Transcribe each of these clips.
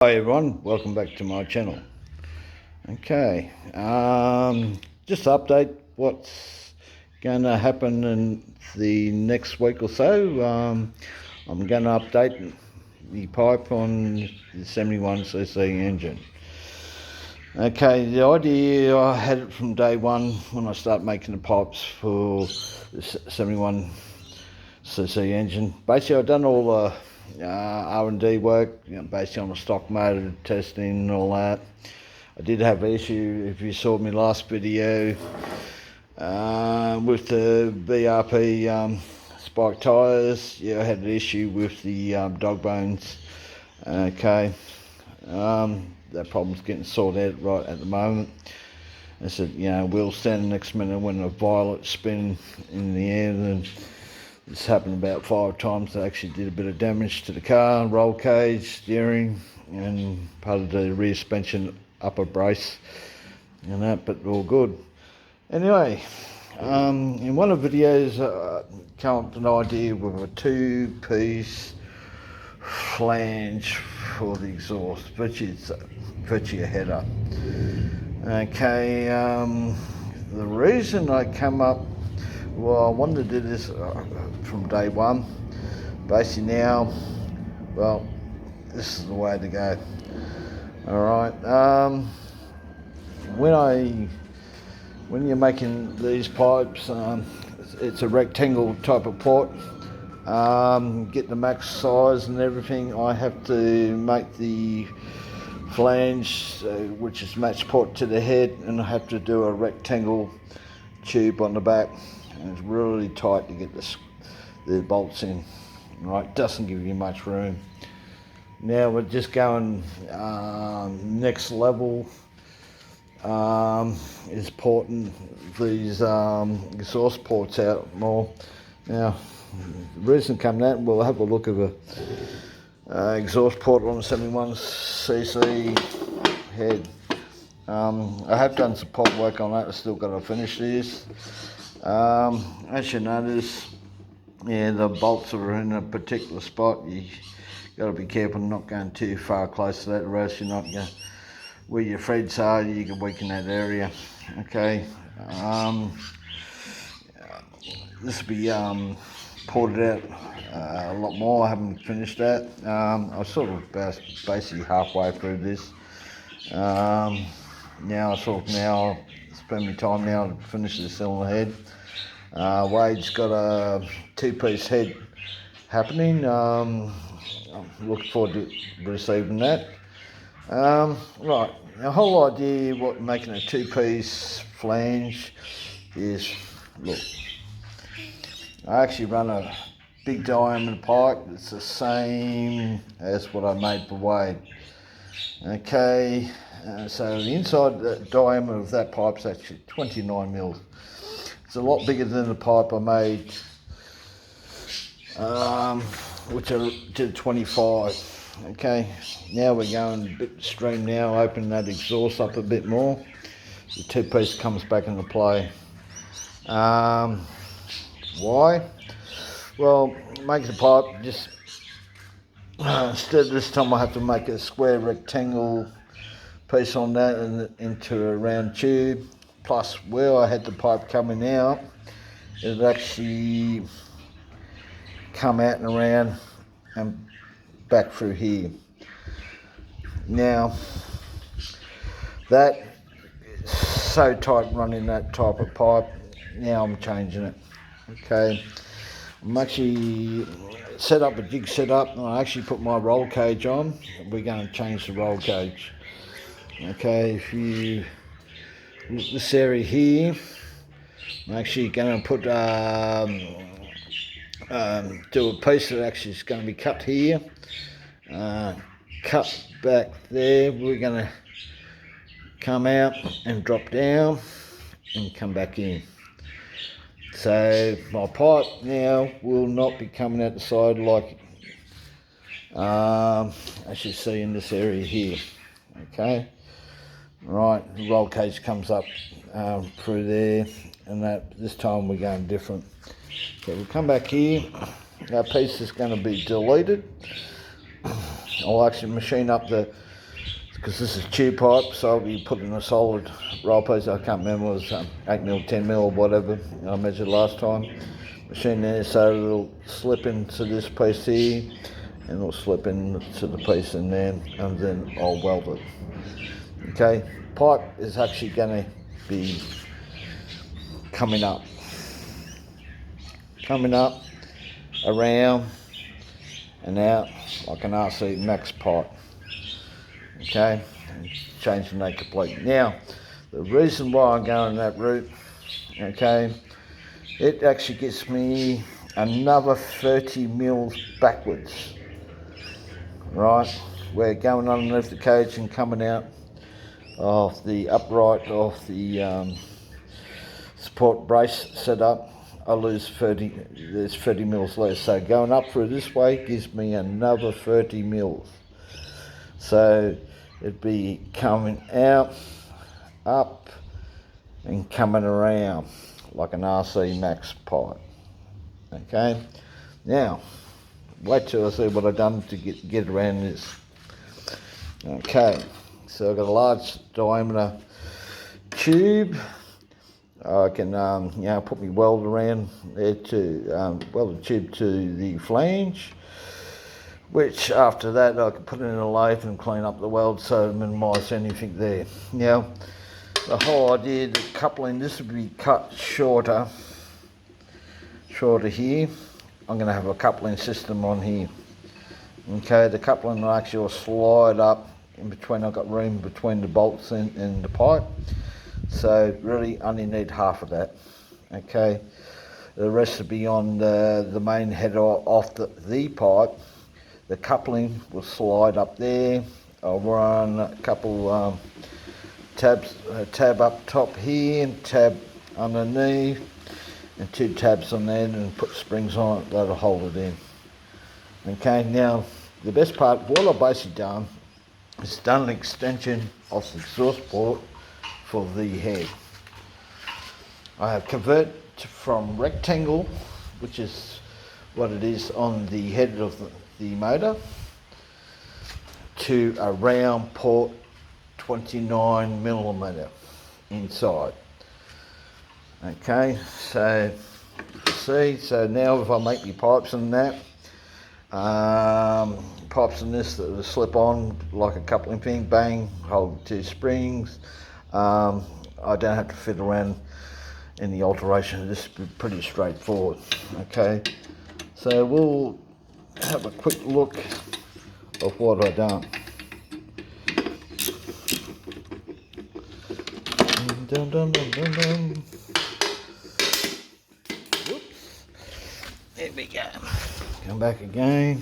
Hi everyone, welcome back to my channel. Okay, just to update what's going to happen in the next week or so. I'm going to update the pipe on the 71cc engine. Okay, the idea, I had it from day one when I started making the pipes for the 71cc engine. Basically, I've done all the R&D work, basically on the stock motor testing and all that. I did have an issue, if you saw my last video, with the BRP spike tyres. Yeah, I had an issue with the dog bones. Okay, that problem's getting sorted out right at the moment. I said, we'll stand the next minute when a violet spin in the air, and it's happened about 5 times. They actually did a bit of damage to the car, roll cage, steering, and part of the rear suspension upper brace and that, but all good. Anyway, in one of the videos, I came up with an idea with a 2-piece flange for the exhaust, virtually a header. Okay, the reason I come up, well, I wanted to do this from day one. Basically now, well, this is the way to go. Alright, when you're making these pipes, it's a rectangle type of pot. Get the max size and everything. I have to make the flange, which is match pot to the head, and I have to do a rectangle tube on the back, and it's really tight to get the bolts in. Right, doesn't give you much room. Now we're just going next level, is porting these exhaust ports out more. Now the reason coming out, we'll have a look at the exhaust port on the 71cc head. I have done some pot work on that. I've still got to finish this. As you notice, the bolts are in a particular spot. You got to be careful not going too far close to that, or else you're not going, where your threads are, you can weaken that area. Okay, this will be ported out a lot more. I haven't finished that. I'm sort of basically halfway through this. Now I spend my time now to finish the cylinder head. Wade's got a 2-piece head happening. I'm looking forward to receiving that. Right, the whole idea what making a 2-piece flange is, look, I actually run a big diameter pipe. It's the same as what I made for Wade. Okay, so the inside diameter of that pipe is actually 29 mils. It's a lot bigger than the pipe I made, which I did 25. Okay, now we're going a bit extreme now, open that exhaust up a bit more. The 2-piece comes back into play. Why? Well, make the pipe just, instead of this time I have to make a square rectangle piece on that and into a round tube. Plus, where I had the pipe coming out, it actually come out and around and back through here. Now, that is so tight running that type of pipe. Now I'm changing it. Okay, I'm actually set up a jig setup, and I actually put my roll cage on. We're going to change the roll cage. Okay, if you look at this area here, I'm actually going to put do a piece that actually is going to be cut here, cut back there. We're going to come out and drop down and come back in. So my pipe now will not be coming out the side like as you see in this area here. Okay, right, the roll cage comes up through there, and that this time we're going different. So we'll come back here. Our piece is going to be deleted. I'll actually machine up the because this is tube pipe, so I'll be putting a solid roll piece. I can't remember, it was 8mm, 10mm or whatever I measured last time. Machine there, so it'll slip into this piece here, and it'll slip into the piece in there, and then I'll weld it. Okay, pipe is actually going to be coming up, around and out like an RC max pipe. Okay, and changing that completely. Now, the reason why I'm going that route, okay, it actually gets me another 30 mils backwards, right? We're going underneath the cage and coming out of the upright of the support brace setup. I lose 30, there's 30 mils less. So going up through this way gives me another 30 mils. So it'd be coming out, up, and coming around like an RC Max pipe. Okay, now wait till I see what I've done to get around this. Okay, so I've got a large diameter tube. I can put my weld around there to weld the tube to the flange, which after that I can put it in a lathe and clean up the weld so minimise anything there. Now, the whole idea, the coupling, this would be cut shorter here. I'm going to have a coupling system on here. Okay, the coupling will actually slide up in between. I've got room between the bolts and the pipe, so really only need half of that. Okay, the rest will be on the main header off the pipe. The coupling will slide up there. I'll run a couple tabs, a tab up top here and tab underneath, and 2 tabs on there, and put springs on it that'll hold it in. Okay, now the best part, what I've basically done is done an extension of the exhaust port for the head. I have converted from rectangle, which is what it is on the head of the motor, to a round port 29mm inside. Okay, so see, so now if I make my pipes and that, pipes in this that will slip on like a coupling thing, bang, hold 2 springs. I don't have to fit around any alteration. This is pretty straightforward. Okay, so we'll have a quick look of what I've done. Dun, dun, dun, dun, dun. Whoops. There we go. Come back again.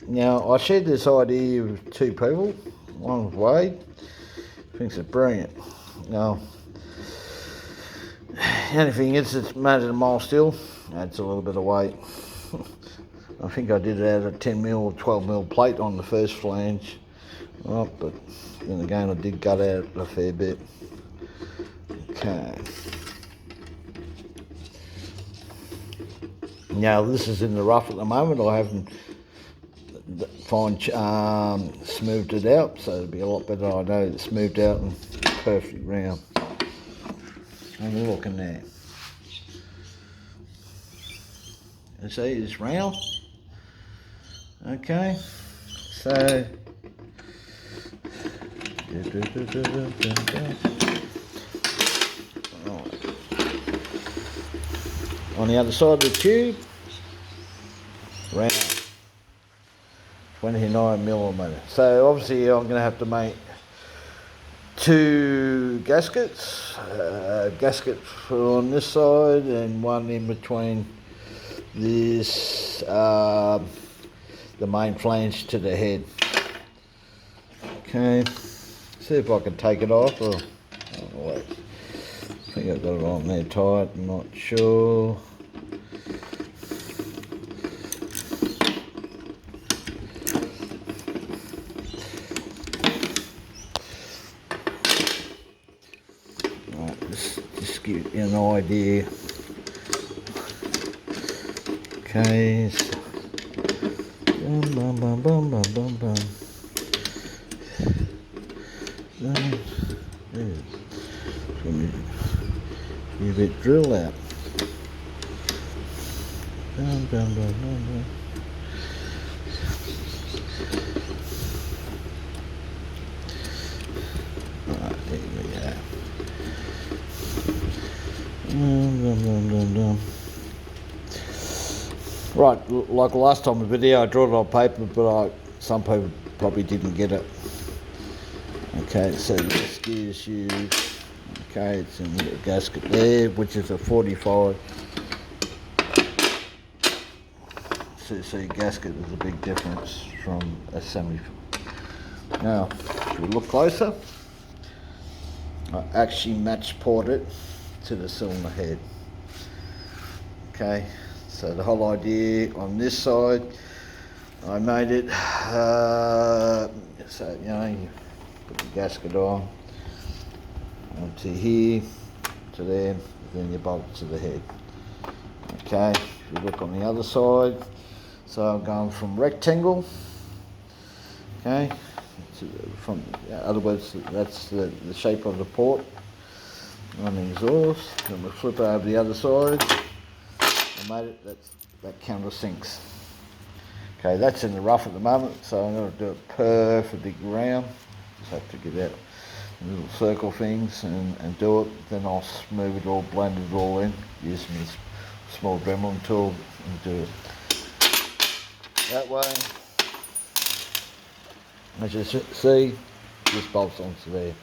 Now, I shared this idea with 2 people. One was Wade, thinks it's brilliant. Now, the only thing is it's made of mild steel, adds a little bit of weight. I think I did it out of 10mm or 12mm plate on the first flange. Right, but then again I did gut out a fair bit. Okay. Now this is in the rough at the moment. I haven't smoothed it out, so it'll be a lot better. I know it's smoothed out and perfect round. I'm looking there. You see, it's round. Okay, so on the other side of the tube, round 29mm. So obviously I'm going to have to make 2 gaskets, gasket on this side and one in between this, the main flange to the head. Okay, see if I can take it off, or oh, wait. I think I've got it on there tight, I'm not sure. Right, just give you an idea. Okay, so bum, bum, bum, bum, bum, bum, bum. Give it drill out. Down, down, down, down, down. Right, there we go. Down, down, down, down, down. Right, like last time in the video, I drew it on paper, but some people probably didn't get it. Okay, so this gives you, okay, it's in the gasket there, which is a 45 cc gasket. Is a big difference from a 70. Now, if we look closer, I actually match ported to the cylinder head. Okay, so the whole idea on this side, I made it so you know, you put the gasket on onto here to there, then you bolt it to the head. Okay, if you look on the other side, so I'm going from rectangle, okay, from, in other words, that's the shape of the port on the exhaust. Then we flip over the other side. I made it, that countersinks. Okay, that's in the rough at the moment, so I'm going to do it perfectly round. Just have to get out the little circle things and do it. Then I'll smooth it all, blend it all in, use my small Dremel tool and do it that way. As you see, this bolts onto there.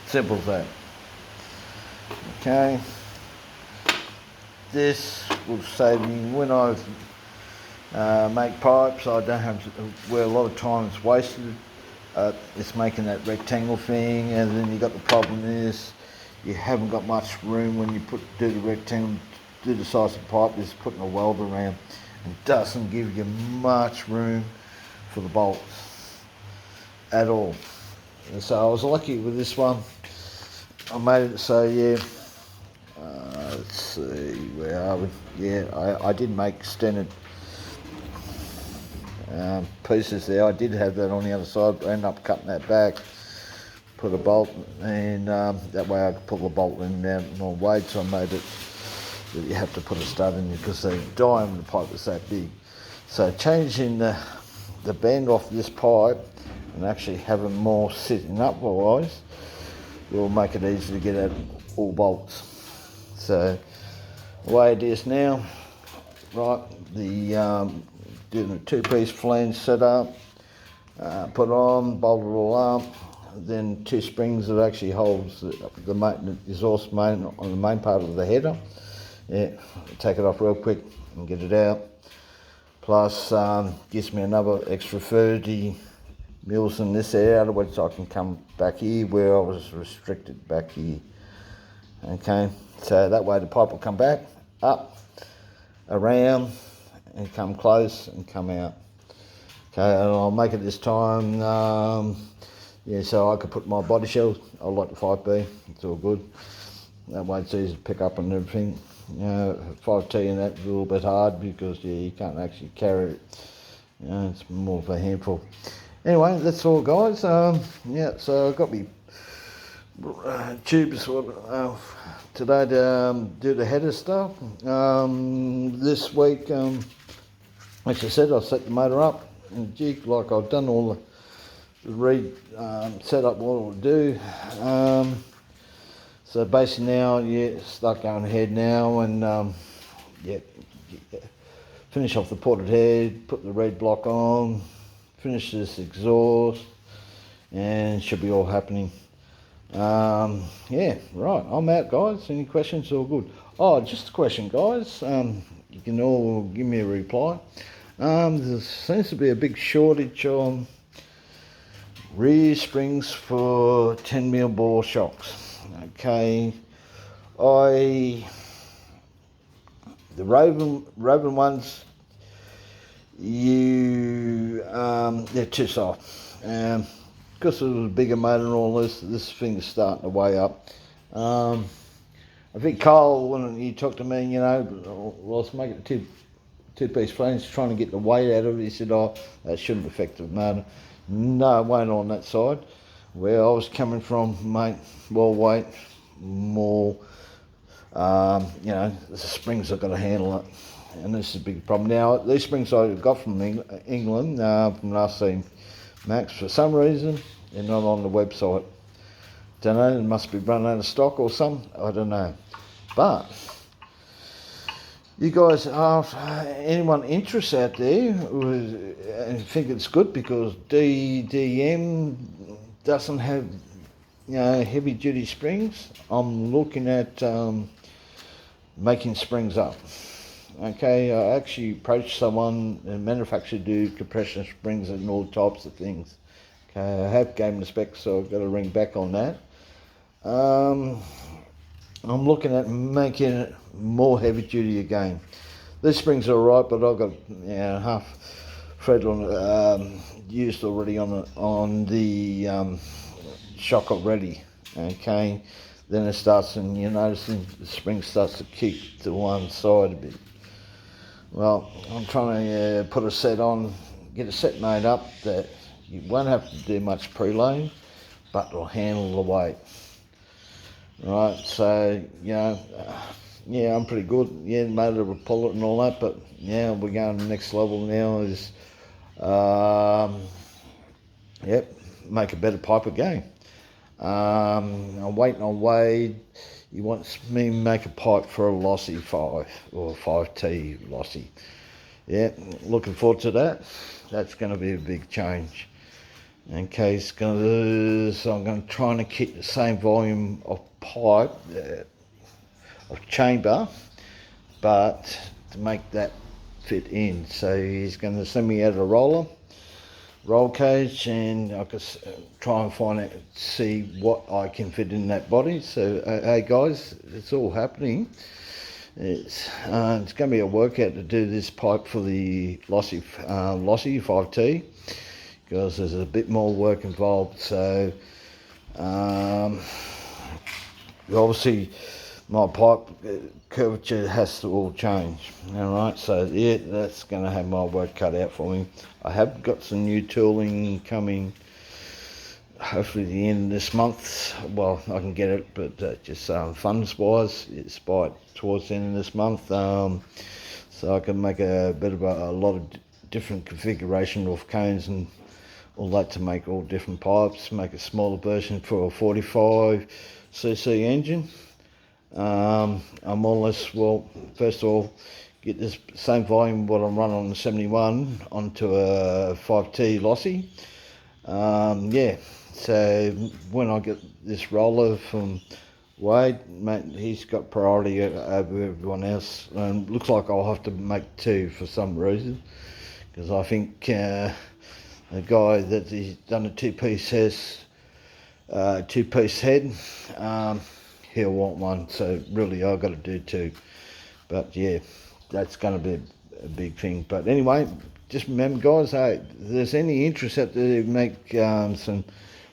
Simple as that. Okay. This will save me when I make pipes. I don't have to, where a lot of time is wasted. It's making that rectangle thing, and then you got the problem is you haven't got much room when you do the rectangle, do the size of the pipe. Is putting a weld around. It doesn't give you much room for the bolts at all. And so I was lucky with this one. I made it so, yeah, let's see, where are we? Yeah, I did make standard pieces there. I did have that on the other side, but I ended up cutting that back, put a bolt, and that way I could put the bolt in and out more weight, so I made it that you have to put a stud in because the diameter of the pipe is that big. So changing the bend off this pipe and actually having more sitting up wise will make it easy to get out all bolts. So the way it is now, right, doing a two-piece flange setup, put on, bolt it all up, then two springs that actually holds the exhaust main on the main part of the header. Yeah, take it off real quick and get it out. Plus gives me another extra 30 mils in this area, otherwise I can come back here where I was restricted back here. Okay, so that way the pipe will come back, up, around, and come close and come out. Okay, and I'll make it this time, yeah, so I could put my body shell. I like the 5B, it's all good. That way it's easy to pick up and everything. 5T and that's a little bit hard because yeah, you can't actually carry it. It's more of a handful. Anyway, that's all, guys. Yeah, so I got me tubes today to do the header stuff. This week, like I said, I'll set the motor up and jig like I've done all the read set up what it'll do. So basically now, yeah, start going ahead now and yeah, finish off the ported head, put the red block on, finish this exhaust, and should be all happening. Yeah, right, I'm out, guys. Any questions? All good. Oh, just a question, guys. You can all give me a reply. There seems to be a big shortage on rear springs for 10mm bore shocks. Okay, the Rovan ones, they're too soft. Because of the bigger motor and all this thing is starting to weigh up. I think Carl, when he talked to me, you know, let's make it two-piece flange, trying to get the weight out of it. He said, oh, that shouldn't affect the motor. No, it won't on that side. Where I was coming from, mate, well weight, more, the springs have got to handle it. And this is a big problem. Now, these springs I got from England, from RC Max, for some reason, they're not on the website. Don't know, it must be run out of stock or something, I don't know. But you guys, anyone interested out there who think it's good because DDM doesn't have heavy duty springs, I'm looking at making springs up. Okay, I actually approached someone, a manufacturer, do compression springs and all types of things. Okay, I have gave them the specs, so I've got to ring back on that. I'm looking at making it more heavy duty again. These springs are alright, but I've got half thread on used already on the shock already. Okay, then it starts, and you're noticing the spring starts to kick to one side a bit. Well, I'm trying to put a set on, get a set made up that you won't have to do much preloading, but it'll handle the weight. Right, so, I'm pretty good. Yeah, the motor will pull it and all that, but we're going to the next level now is, make a better pipe again. I'm waiting on Wade. He wants me to make a pipe for a Lossy 5 or 5T Lossy. Yeah, looking forward to that. That's going to be a big change. Okay, so I'm going to try and keep the same volume of pipe, of chamber, but to make that fit in. So he's going to send me out a roll cage, and I can try and see what I can fit in that body. So hey guys, it's all happening. It's going to be a workout to do this pipe for the Lossy 5T, because there's a bit more work involved. So obviously my pipe curvature has to all change. Alright, so yeah, that's going to have my work cut out for me. I have got some new tooling coming, hopefully the end of this month. Well, I can get it, but just funds wise, it's by towards the end of this month, so I can make a bit of a lot of different configuration of cones and all that to make all different pipes, make a smaller version for a 45cc engine. I'm more or less, first of all, get this same volume what I'm running on the 71 onto a 5T Lossy. So when I get this roller from Wade, mate, he's got priority over everyone else, and looks like I'll have to make two for some reason, because I think the guy that he's done a two-piece head, he'll want one, so really I've got to do two. But yeah, that's going to be a big thing. But anyway, just remember guys, hey, if there's any interest out there to make some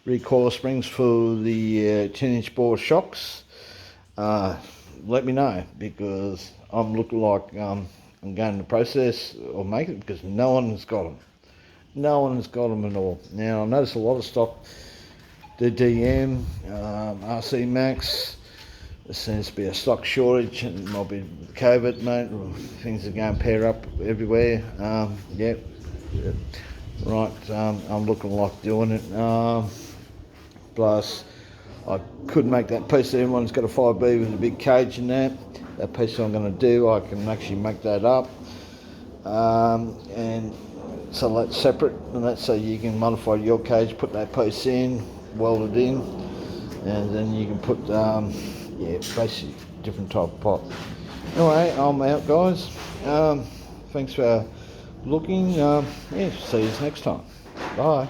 recoil springs for the 10-inch bore shocks, let me know, because I'm looking like I'm going to process or make it, because no one has got them. No one has got them at all. Now I notice a lot of stock, the DM, RC Max, there seems to be a stock shortage, and it might be COVID, mate, or things are going pair up everywhere. Right, I'm looking like doing it. Plus, I could make that piece that everyone's got a 5B with a big cage in that. That piece I'm going to do, I can actually make that up. And so that's separate, and that's so you can modify your cage, put that piece in, weld it in, and then you can put basically different type of pot. Anyway, I'm out guys. Thanks for looking. See you next time. Bye.